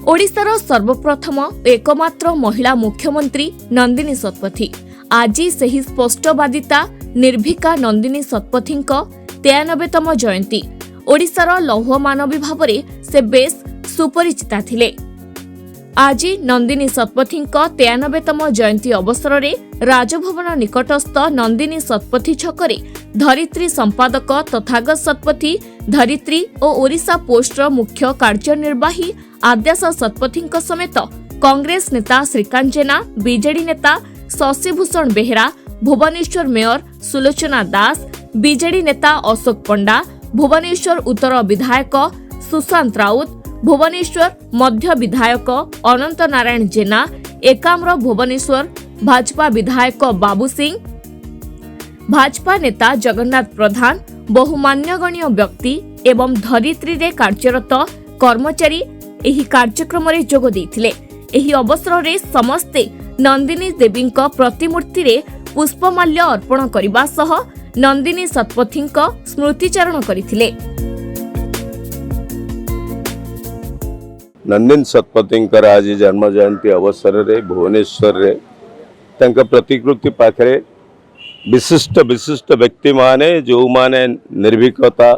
ओडिशार सर्वप्रथम एकमात्र महिला मुख्यमंत्री नंदिनी शतपथी आज सही स्पष्टवादिता निर्भीका नंदिनी शतपथी 93तम जयंती। ओडिशार लौह मानवी भाव से बेस सुपरिचिता थिले। आज नंदिनी शतपथी 93तम जयंती अवसर में राजभवन निकटस्थ नंदिनी शतपथी छकरे धरित्री संपादक तथागत शतपथी धरित्री और ओडिशा पोस्टर मुख्य कार्यनिर्वाही आद्याश शतपथी समेत कांग्रेस नेता श्रीकांत जेना, बीजेडी नेता शशिभूषण बेहेरा, भुवनेश्वर मेयर सुलोचना दास, बीजेडी नेता अशोक पंडा, भुवनेश्वर उत्तर विधायक सुशांत राउत, भुवनेश्वर मध्य विधायक अनंत नारायण जेना, एकाम्र भुवनेश्वर भाजपा विधायक बाबू सिंह, भाजपा नेता जगन्नाथ प्रधान, बहु मान्यगण्य व्यक्ति एवं धरित्री रे कार्यरत कर्मचारी एही कार्यक्रम रे जोग देथिले। एही अवसर रे समस्ते नंदिनी देवी प्रतिमूर्ति रे पुष्पमाल्य अर्पण करबा सह नंदिनी शतपथी स्मृतिचारण करथिले। नंदिनी शतपथी आज जन्म जयंती अवसर रे भुवनेश्वर रे तंक प्रतिकृति पाखरे विशिष्ट विशिष्ट व्यक्ति माने जो माने निर्भीकता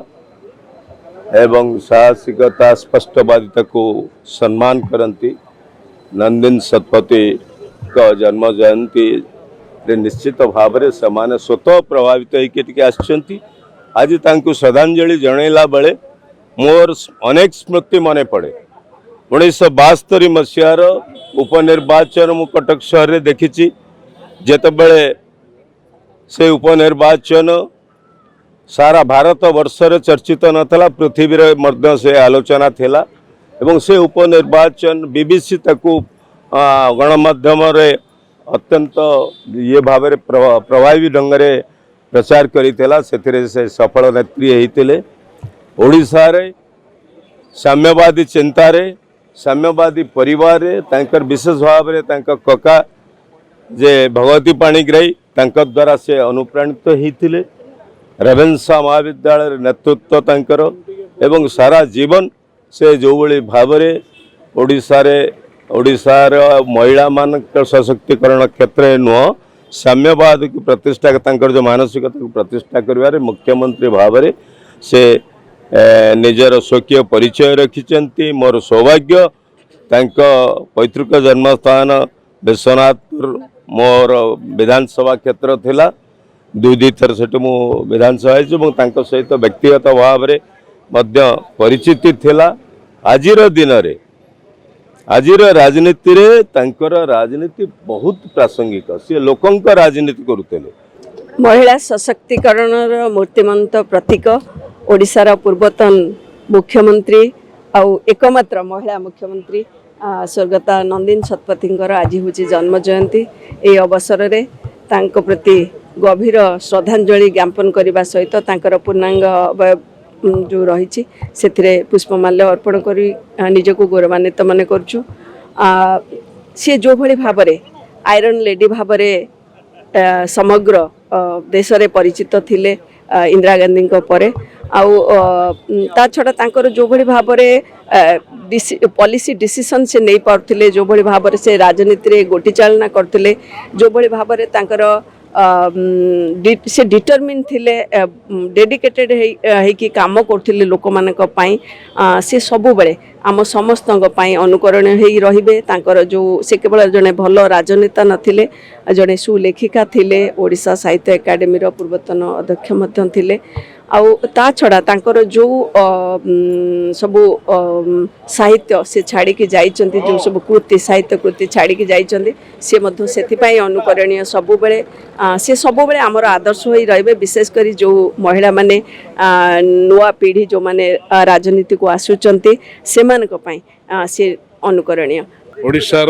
एवं साहसिकता स्पष्टवादिता को सम्मान करती नंदिनी शतपथी का जन्म जयंती रे निश्चित भाव में से स्वतः प्रभावित होकर आसछंती। आज तांको श्रद्धांजलि जनैला बेले मोर अनेक स्मृति मन पड़े। 1972 मसीहार उपनिर्वाचन मु कटक शहर रे देखी जेतबेले से उपनिर्वाचन सारा भारत वर्ष रे चर्चित नथला, पृथ्वी रे मध्य से आलोचना थिला एवं से उपनिर्वाचन बीबीसी तकु गणमाध्यम रे अत्यंत ये भाव रे प्रभावी ढंग रे प्रचार करितेला। सेथिरे से सफल नेत्री हेतिले। ओडिशा रे साम्यवादी चिंता रे साम्यवादी परिवार रे तांकर विशेष भाव रे तांका कका जे भगवती पाणिग्राही तांका द्वारा से अनुप्राणित होते। रेवेन्सा महाविद्यालय नेतृत्व तांकर एवं सारा जीवन से जो भली भाव रे ओडिशार महिला मान सशक्तिकरण क्षेत्र नुह साम्यवाद की प्रतिष्ठा तांकर जो मानसिकता को प्रतिष्ठा करिवारे मुख्यमंत्री भाव रे से निजर स्वकीय परिचय रखिचंती। मोर सौभाग्य तांक पैतृक जन्मस्थान विश्वनाथपुर मोर विधानसभा क्षेत्र थिला। दुई थर से विधानसभा सहित व्यक्तिगत भाव में मध्य परिचिति थिला। आजिर दिन रे आजिर राजनीति रे तांकर राजनीति बहुत प्रासंगिक, सी लोकंक राजनीति करुतेले। महिला सशक्तिकरण मूर्तिमंत प्रतीक ओडिशार पूर्वतन मुख्यमंत्री आउ एकमात्र महिला मुख्यमंत्री स्वर्गत नंदिनी शतपथी आज हूँ जन्म जयंती। ए अवसर रे तांको प्रति गभीर श्रद्धांजलि ज्ञापन करने सहित तांकर पूर्णांग जो रही से पुष्पमाल्य अर्पण कर निजक गौरवान्वित मन करुँ। सी जो भली भाव में आयरन लेडी भाव में समग्र देश रे परिचित थिले इंदिरा गांधी परे। ता छड़ा तांकर जो भली भाव में पॉलिसी डिसीजन से नहीं पारुथिले, जो भली भाव में से राजनीति रे गोटी चालना करथिले, जो भली भाव में तांकर से डिटरमिन थिले, डेडिकेटेड है कि काम करथिले लोक मानक पई। से सब बेले आम समस्त पई अनुकरण हेई रहिबे। तांकर जो से केवल जने भल राजनेता नथिले, जने सुलेखिका थिले, ओडिशा साहित्य एकाडेमी रो पूर्वतन अध्यक्ष मध्य थिले। आउ ता छड़ा तांकर जो सबु साहित्य से छाड़ी के जाइचंती, जो सब कृति साहित्य कृति छाड़ी के जाइचंती, से मध्य सेथिपाई अनुकरणीय सबु बेले से सबु बेले हमर आदर्श होई रहबे। विशेष करी जो महिला माने नुआ पीढ़ी जो माने राजनीति को आसुचंती से मानक पई से अनुकरणीय। ओडिशार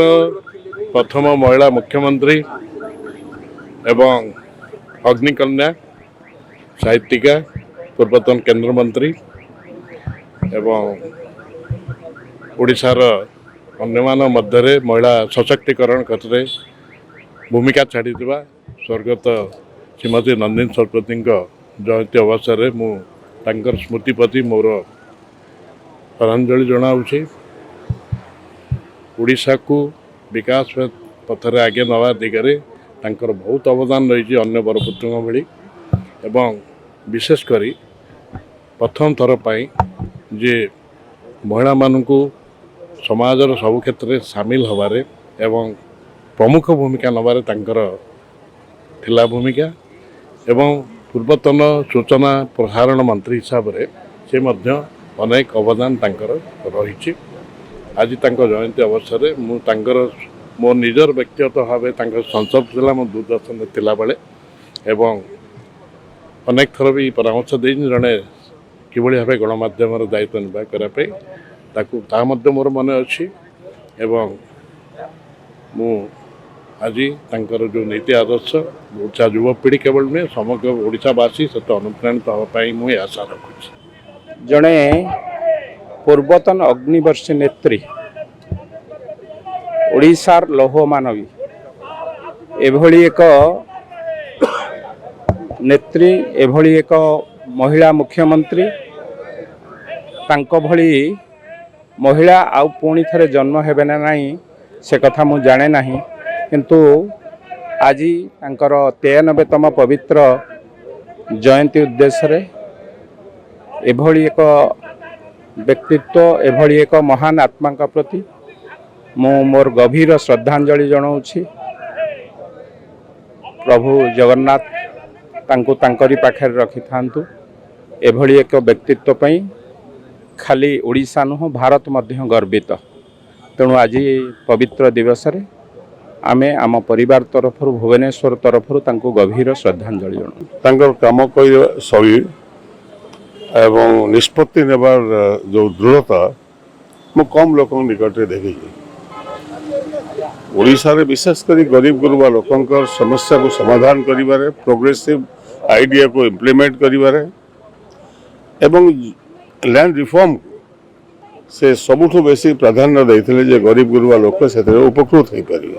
प्रथम महिला मुख्यमंत्री एवं अग्निकन्या साहित्यिका पूर्वतन केंद्र मंत्री एवं ओडिशार अन्यमान मध्य महिला सशक्तिकरण क्षेत्र में भूमिका छाड़ी स्वर्गत श्रीमती नंदिनी शतपथी जयंती अवसर में मुझे स्मृति प्रति मोर श्रद्धांजलि जनाऊँगी। ओडिशा को विकास पथरे आगे नवा दिगरे तांकर बहुत अवदान रही अन्य बरपुत्रों भली एवं विशेष करी प्रथम थर पाई जे महिला मानू समाजर सब क्षेत्र में सामिल हबारे एवं प्रमुख भूमिका नबारे तांकर थिला भूमिका एवं पूर्वतन सूचना प्रसारण मंत्री हिसाब से से मध्य अनेक अवदान तांकर रही। आज तांकर जयंती अवसर में मु तांकर मो निजर व्यक्तिगत भाव संसद जिला मो दूरदर्शन थिला बेले एवं अनेक थर भी परामर्श दे जड़े किभली भाव गणमाध्यम दायित्व निर्वाह करने मोर मन अच्छी एवं मु आज तांकर जो नीति आदर्श ओडिशा युवपीढ़ी केवल में समग्र ओडिशावासी सहित अनुप्राणित होगापी मुझे आशा रखुच्छी। जड़े पूर्वतन अग्निवर्षी नेत्री ओडिशार लौह मानवी एभली एक नेत्री एभली एक महिला मुख्यमंत्री तांको भली महिला आउ पुणी थरे जन्म हेबे ना नहीं से कथा मु जाने नहीं किंतु आज तांकर 93तम पवित्र जयंती उद्देश्य रे एभली एक व्यक्तित्व एभली एक महान आत्मा का प्रति मु मोर गभीर श्रद्धांजलि जनाऊँगी। प्रभु जगन्नाथ तांको तांकरी पाखे रखि थांतु एभली एक व्यक्तित्व पई खाली ओडिशा नुह भारत मध्य गर्वित। तेणु आज पवित्र दिवस रे आमे आम परिवार तरफ भुवनेश्वर तरफ तांको गभीर श्रद्धांजलि जनाऊँ। तांकर काम करिवा शैली एवं निष्पत्ति नेबार जो दृढ़ता मु कम लोक निकट देखी। ओडिशा रे विशेषकर गरीब गुरुबा लोकंकर समस्या को समाधान करिबारे प्रोग्रेसिव आइडिया को इम्प्लीमेंट करिबारे एवं लैंड रिफॉर्म से सबुठु बेसी प्राधान्य देइथिले जे गरीब गुरुबा लोक से उपकृत हो पारे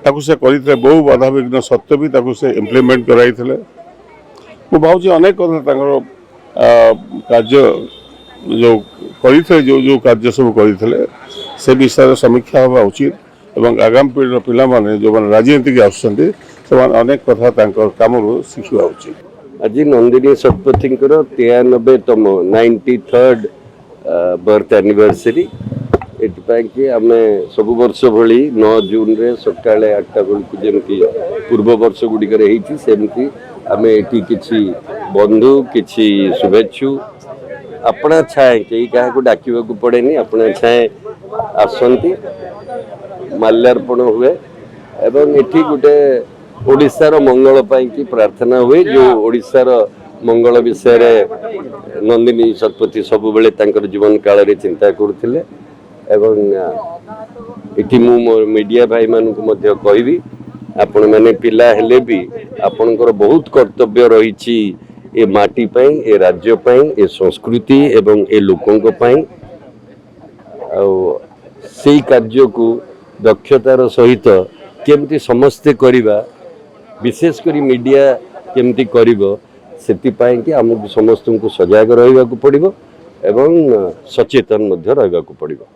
ताकू से करिथिले बहु बाधा विघ्न सत्य भी ताकू से इम्प्लीमेंट कराइथिले। मु भावुची अनेक कथा तांकर कार्य जो करिथिले जो कार्य सब करिथिले से विषय समीक्षा होगा उचित एवं आगामी पीढ़ी पिला माने जो माने राजनीति के आसुछन्ति से अनेक कथा तांकर कामरु शिखिबा उचित। आज नंदिनी शतपथी 93तम 93rd बर्थ एनिवर्सरी एपाई आम सब वर्ष भली 9 जून रे सकाଳେ 8टा बेलू जमी पूर्व वर्ष गुड़िक सेमती आम ये किसी बंधु किसी शुभेच्छु अपना छाए कहीं क्या डाकवा पड़ेनि अपना छाए आसती माल्यार्पण हुए एवं एठी गोटे ओडिशार मंगल की प्रार्थना हुए जो ओडिशार मंगल विषय नंदिनी शतपथी सब बेले तांकर जीवन काल रे चिंता करथिले एवं इति मु मीडिया भाई मानक मध्य कहबी आपण माने पिला हेले भी आपणकर बहुत कर्तव्य रही ए माटी पई ए राज्य पई ए संस्कृति एवं ए लोकंक पई से कार्य को दक्षतार सहित केमती समस्ते करिबा विशेष करी मीडिया केमती करिबो सेतिपाई कि आमको समस्त को सजग रहा पड़ो एवं सचेतन रहा पड़ो।